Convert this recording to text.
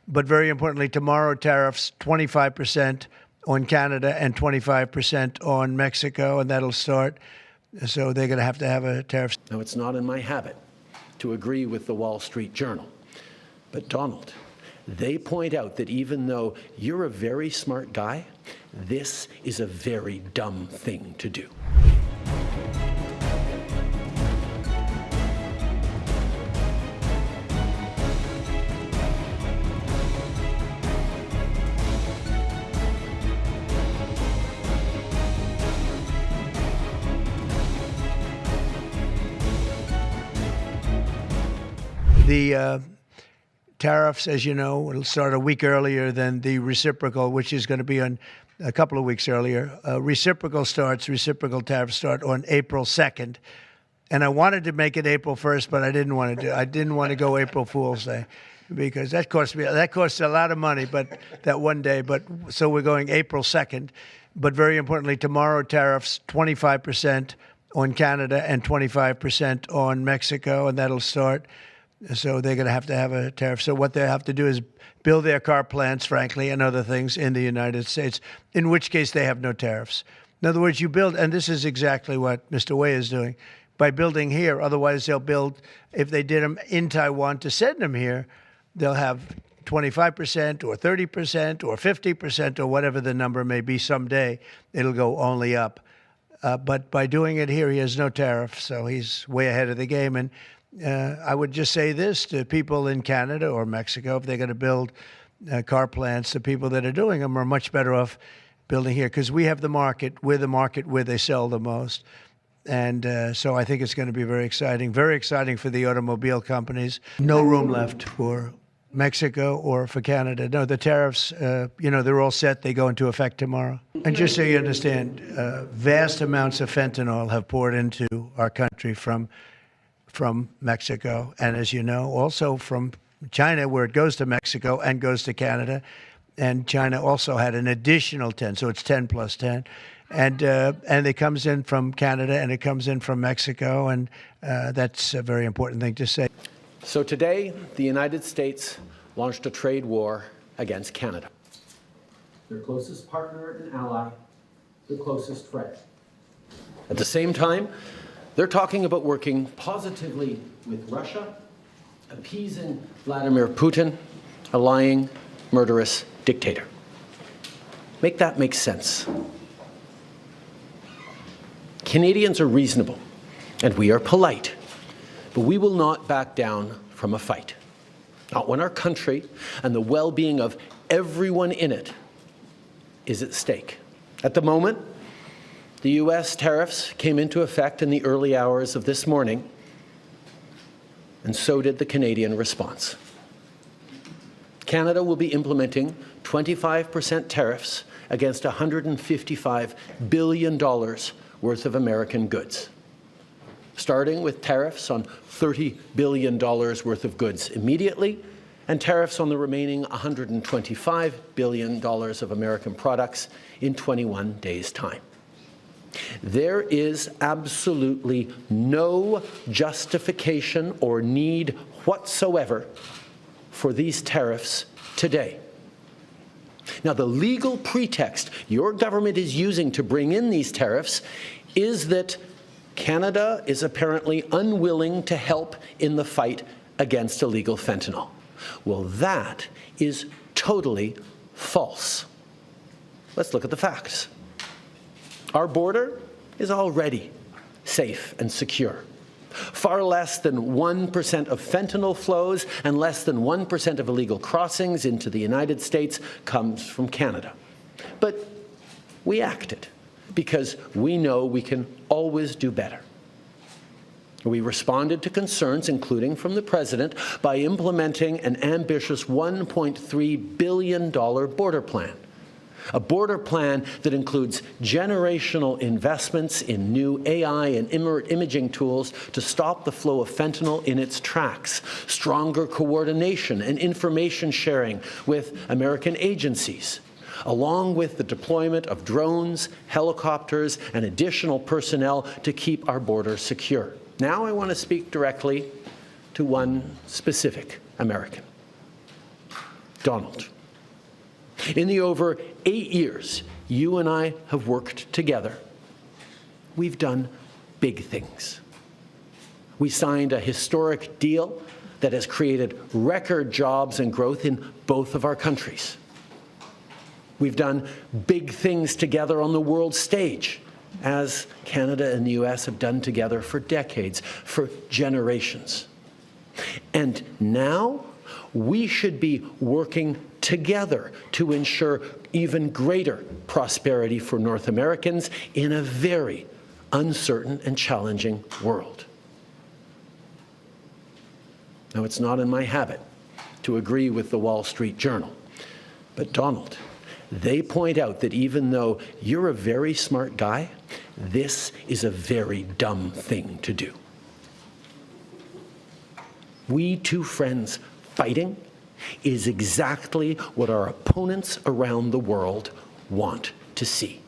But very importantly, tomorrow tariffs 25% on Canada and 25% on Mexico, and that'll start. So they're going to have a tariff. Now, it's not in my habit to agree with the Wall Street Journal. But Donald, they point out that even though you're a very smart guy, this is a very dumb thing to do. The tariffs, as you know, will start a week earlier than the reciprocal, which is going to be on a couple of weeks earlier. Reciprocal tariffs start on April 2nd. And I wanted to make it April 1st, but I didn't want to go April Fool's Day because that costs a lot of money, but that one day. But so we're going April 2nd. But very importantly, tomorrow tariffs 25% on Canada and 25% on Mexico, and that'll start. So they're going to have a tariff. So what they have to do is build their car plants, frankly, and other things in the United States, in which case they have no tariffs. In other words, you build, and this is exactly what Mr. Wei is doing, by building here. Otherwise, they'll build, if they did them in Taiwan to send them here, they'll have 25% or 30% or 50% or whatever the number may be someday. It'll go only up. But by doing it here, he has no tariff, so he's way ahead of the game. And I would just say this to people in Canada or Mexico, if they're going to build car plants, the people that are doing them are much better off building here because we have the market. We're the market where they sell the most. And so I think it's going to be very exciting for the automobile companies. No room left for Mexico or for Canada. No, the tariffs, they're all set. They go into effect tomorrow. And just so you understand, vast amounts of fentanyl have poured into our country from Mexico, and as you know, also from China, where it goes to Mexico and goes to Canada, and China also had an additional 10, so it's 10 plus 10, and it comes in from Canada and it comes in from Mexico, and that's a very important thing to say. So today, the United States launched a trade war against Canada, their closest partner and ally, their closest friend. At the same time, they're talking about working positively with Russia, appeasing Vladimir Putin, a lying, murderous dictator. Make that make sense. Canadians are reasonable, and we are polite, but we will not back down from a fight. Not when our country and the well-being of everyone in it is at stake. At the moment, the U.S. tariffs came into effect in the early hours of this morning, and so did the Canadian response. Canada will be implementing 25% tariffs against $155 billion worth of American goods, starting with tariffs on $30 billion worth of goods immediately, and tariffs on the remaining $125 billion of American products in 21 days' time. There is absolutely no justification or need whatsoever for these tariffs today. Now, the legal pretext your government is using to bring in these tariffs is that Canada is apparently unwilling to help in the fight against illegal fentanyl. Well, that is totally false. Let's look at the facts. Our border is already safe and secure. Far less than 1% of fentanyl flows and less than 1% of illegal crossings into the United States comes from Canada. But we acted because we know we can always do better. We responded to concerns, including from the President, by implementing an ambitious $1.3 billion border plan. A border plan that includes generational investments in new AI and imaging tools to stop the flow of fentanyl in its tracks, stronger coordination and information sharing with American agencies, along with the deployment of drones, helicopters, and additional personnel to keep our border secure. Now I want to speak directly to one specific American. Donald, in the over 8 years you and I have worked together, we've done big things. We signed a historic deal that has created record jobs and growth in both of our countries. We've done big things together on the world stage, as Canada and the US have done together for decades, for generations. And now we should be working together to ensure even greater prosperity for North Americans in a very uncertain and challenging world. Now, it's not in my habit to agree with the Wall Street Journal, but Donald, they point out that even though you're a very smart guy, this is a very dumb thing to do. We two friends fighting is exactly what our opponents around the world want to see.